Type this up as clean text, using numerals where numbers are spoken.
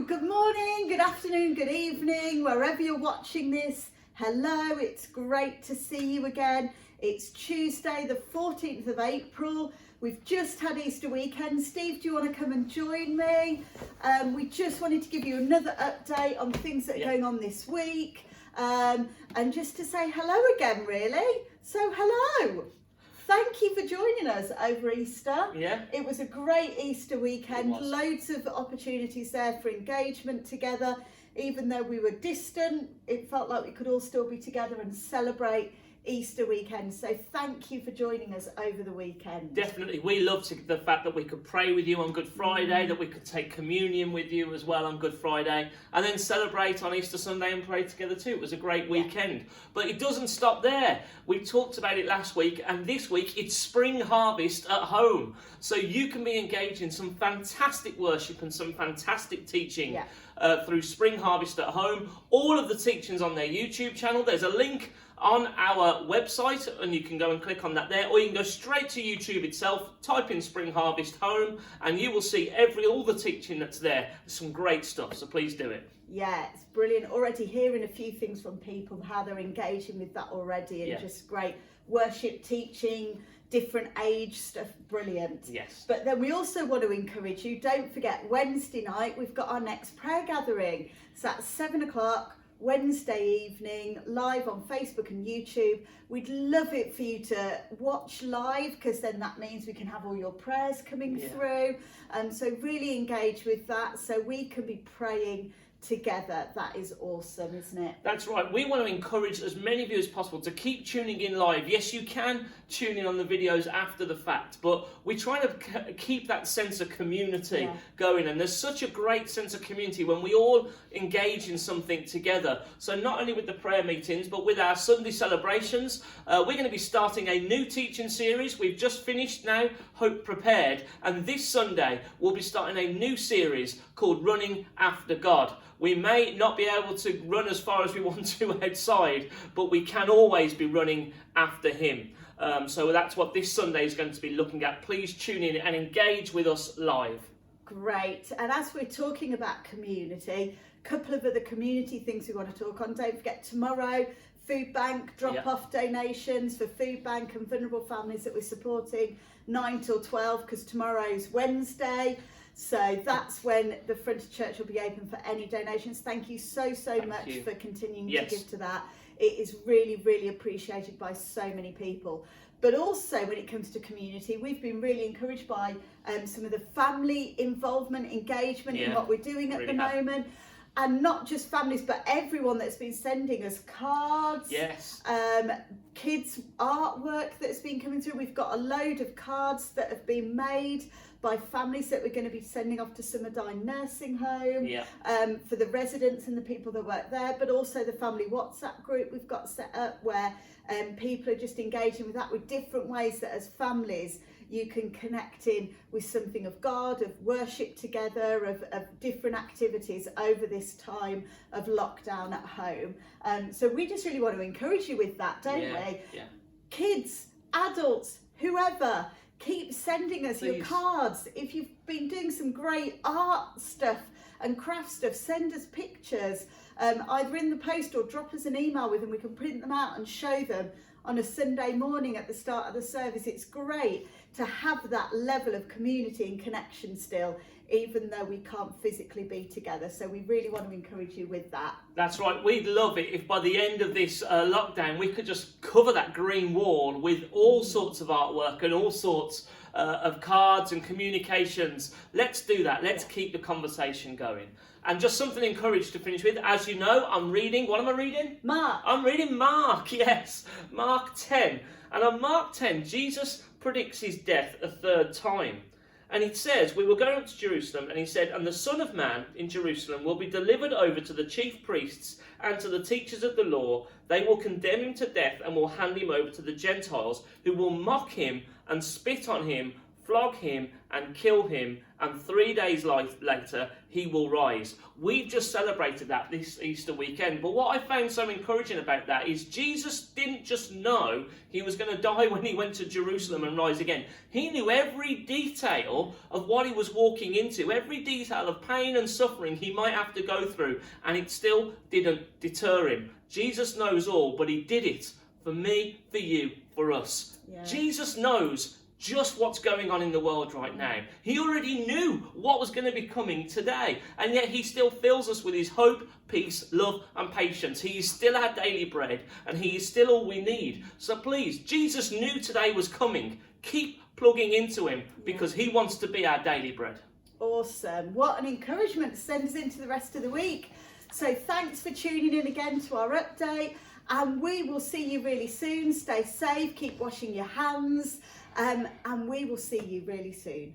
good morning, good afternoon, good evening, wherever you're watching this. Hello, it's great to see you again. It's Tuesday, the 14th of April. We've just had Easter weekend. Steve, do you want to come and join me? We just wanted to give you another update on things that are going on this week. And just to say hello again, really. So hello. Thank you for joining us over Easter. Yeah. It was a great Easter weekend. Loads of opportunities there for engagement together. Even though we were distant, it felt like we could all still be together and celebrate Easter weekend. So thank you for joining us over the weekend. Definitely. We loved the fact that we could pray with you on Good Friday, that we could take communion with you as well on Good Friday, and then celebrate on Easter Sunday and pray together too. It was a great weekend. But it doesn't stop there. We talked about it last week, and this week it's Spring Harvest at home. So you can be engaged in some fantastic worship and some fantastic teaching through Spring Harvest at home. All of the teachings on their YouTube channel. There's a link on our website and you can go and click on that there, or you can go straight to YouTube itself, type in Spring Harvest Home, and you will see all the teaching that's there. There's some great stuff, so please do it. Yeah, it's brilliant. Already hearing a few things from people, how they're engaging with that already, and just great worship teaching, different age stuff, brilliant. Yes. But then we also want to encourage you, don't forget, Wednesday night we've got our next prayer gathering. So that's 7 o'clock. Wednesday evening, live on Facebook and YouTube. We'd love it for you to watch live, because then that means we can have all your prayers coming through. So really engage with that so we can be praying together. That is awesome, isn't it? That's right. We want to encourage as many of you as possible to keep tuning in live. Yes, you can tune in on the videos after the fact, but we try to keep that sense of community going, and there's such a great sense of community when we all engage in something together. So not only with the prayer meetings, but with our Sunday celebrations, we're going to be starting a new teaching series. We've just finished now Hope Prepared, and this Sunday we'll be starting a new series called Running After God. We may not be able to run as far as we want to outside, but we can always be running after him. So that's what this Sunday is going to be looking at. Please tune in and engage with us live. Great. And as we're talking about community, a couple of other community things we want to talk on. Don't forget, tomorrow, food bank, drop-off donations for food bank and vulnerable families that we're supporting, 9 till 12, because tomorrow's Wednesday. So that's when the front of church will be open for any donations. Thank you so much for continuing to give to that. It is really, really appreciated by so many people. But also when it comes to community, we've been really encouraged by some of the family involvement, engagement in what we're doing at the moment. And not just families, but everyone that's been sending us cards. Yes. Kids' artwork that's been coming through. We've got a load of cards that have been made by families that we're going to be sending off to Summerdyne Nursing Home for the residents and the people that work there, but also the family WhatsApp group we've got set up where people are just engaging with that, with different ways that as families you can connect in with something of God, of worship together, of different activities over this time of lockdown at home. So we just really want to encourage you with that, don't we? Yeah. Kids, adults, whoever, keep sending us your cards. If you've been doing some great art stuff and craft stuff, send us pictures, either in the post or drop us an email with them. We can print them out and show them on a Sunday morning at the start of the service. It's great to have that level of community and connection still, even though we can't physically be together. So we really want to encourage you with that. That's right. We'd love it if by the end of this lockdown we could just cover that green wall with all sorts of artwork and all sorts of cards and communications. Let's do that. Let's keep the conversation going. And just something encouraged to finish with. As you know, I'm reading. What am I reading? Mark. I'm reading Mark, yes. Mark 10. And on Mark 10, Jesus predicts his death a third time. And it says, we were going up to Jerusalem, and he said, and the Son of Man in Jerusalem will be delivered over to the chief priests and to the teachers of the law. They will condemn him to death and will hand him over to the Gentiles, who will mock him and spit on him, flog him and kill him, and 3 days later he will rise. We've just celebrated that this Easter weekend, but what I found so encouraging about that is Jesus didn't just know he was going to die when he went to Jerusalem and rise again. He knew every detail of what he was walking into, every detail of pain and suffering he might have to go through, and it still didn't deter him. Jesus knows all, but he did it for me, for you, for us. Yeah. Jesus knows just what's going on in the world right now. He already knew what was going to be coming today, and yet he still fills us with his hope, peace, love and patience. He is still our daily bread, and he is still all we need. So please, Jesus knew today was coming. Keep plugging into him, because he wants to be our daily bread. Awesome. What an encouragement to send us into the rest of the week. So thanks for tuning in again to our update, and we will see you really soon. Stay safe, keep washing your hands, and we will see you really soon.